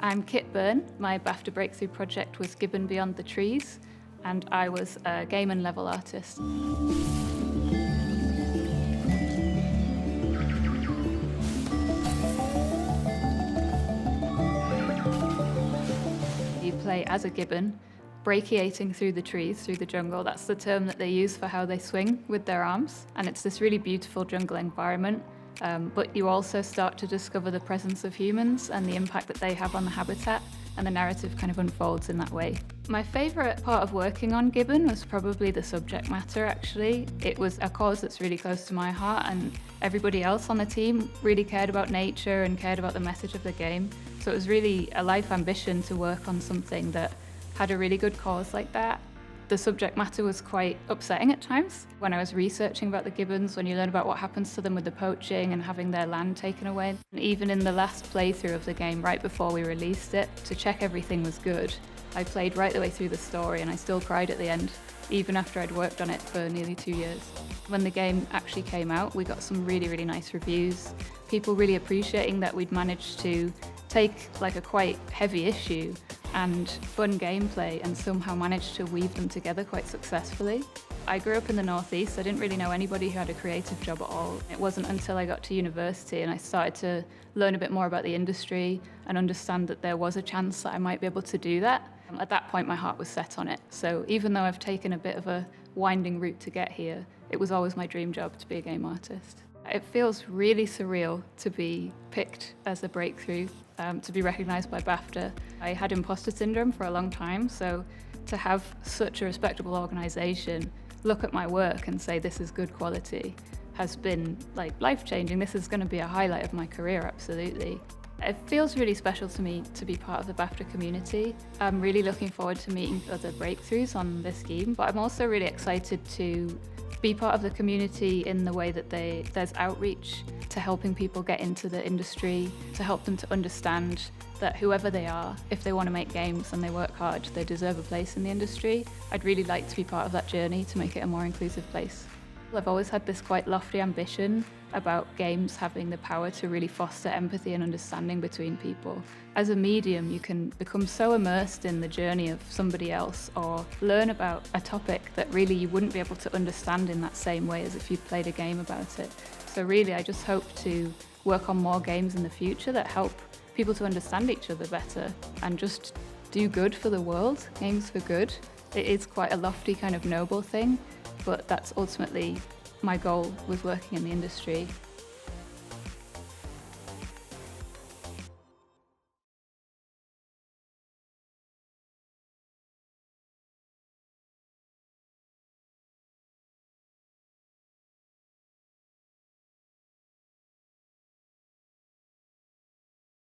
I'm Kitt Byrne. My BAFTA Breakthrough project was Gibbon Beyond the Trees, and I was a game and level artist. You play as a gibbon, brachiating through the trees, through the jungle. That's the term that they use for how they swing with their arms. And it's this really beautiful jungle environment. But you also start to discover the presence of humans and the impact that they have on the habitat, and the narrative kind of unfolds in that way. My favourite part of working on Gibbon was probably the subject matter, actually. It was a cause that's really close to my heart, and everybody else on the team really cared about nature and cared about the message of the game. So it was really a life ambition to work on something that had a really good cause like that. The subject matter was quite upsetting at times. When I was researching about the gibbons, when you learn about what happens to them with the poaching and having their land taken away. And even in the last playthrough of the game, right before we released it, to check everything was good, I played right the way through the story and I still cried at the end, even after I'd worked on it for nearly 2 years. When the game actually came out, we got some really, really nice reviews. People really appreciating that we'd managed to take like a quite heavy issue and fun gameplay and somehow managed to weave them together quite successfully. I grew up in the Northeast. I didn't really know anybody who had a creative job at all. It wasn't until I got to university and I started to learn a bit more about the industry and understand that there was a chance that I might be able to do that. At that point, my heart was set on it. So even though I've taken a bit of a winding route to get here, it was always my dream job to be a game artist. It feels really surreal to be picked as a breakthrough, to be recognised by BAFTA. I had imposter syndrome for a long time, so to have such a respectable organisation look at my work and say this is good quality has been like life-changing. This is going to be a highlight of my career, absolutely. It feels really special to me to be part of the BAFTA community. I'm really looking forward to meeting other breakthroughs on this game, but I'm also really excited to be part of the community in the way that there's outreach to helping people get into the industry, to help them to understand that whoever they are, if they want to make games and they work hard, they deserve a place in the industry. I'd really like to be part of that journey to make it a more inclusive place. I've always had this quite lofty ambition about games having the power to really foster empathy and understanding between people. As a medium, you can become so immersed in the journey of somebody else or learn about a topic that really you wouldn't be able to understand in that same way as if you'd played a game about it. So really, I just hope to work on more games in the future that help people to understand each other better and just do good for the world, games for good. It is quite a lofty kind of noble thing, but that's ultimately my goal with working in the industry.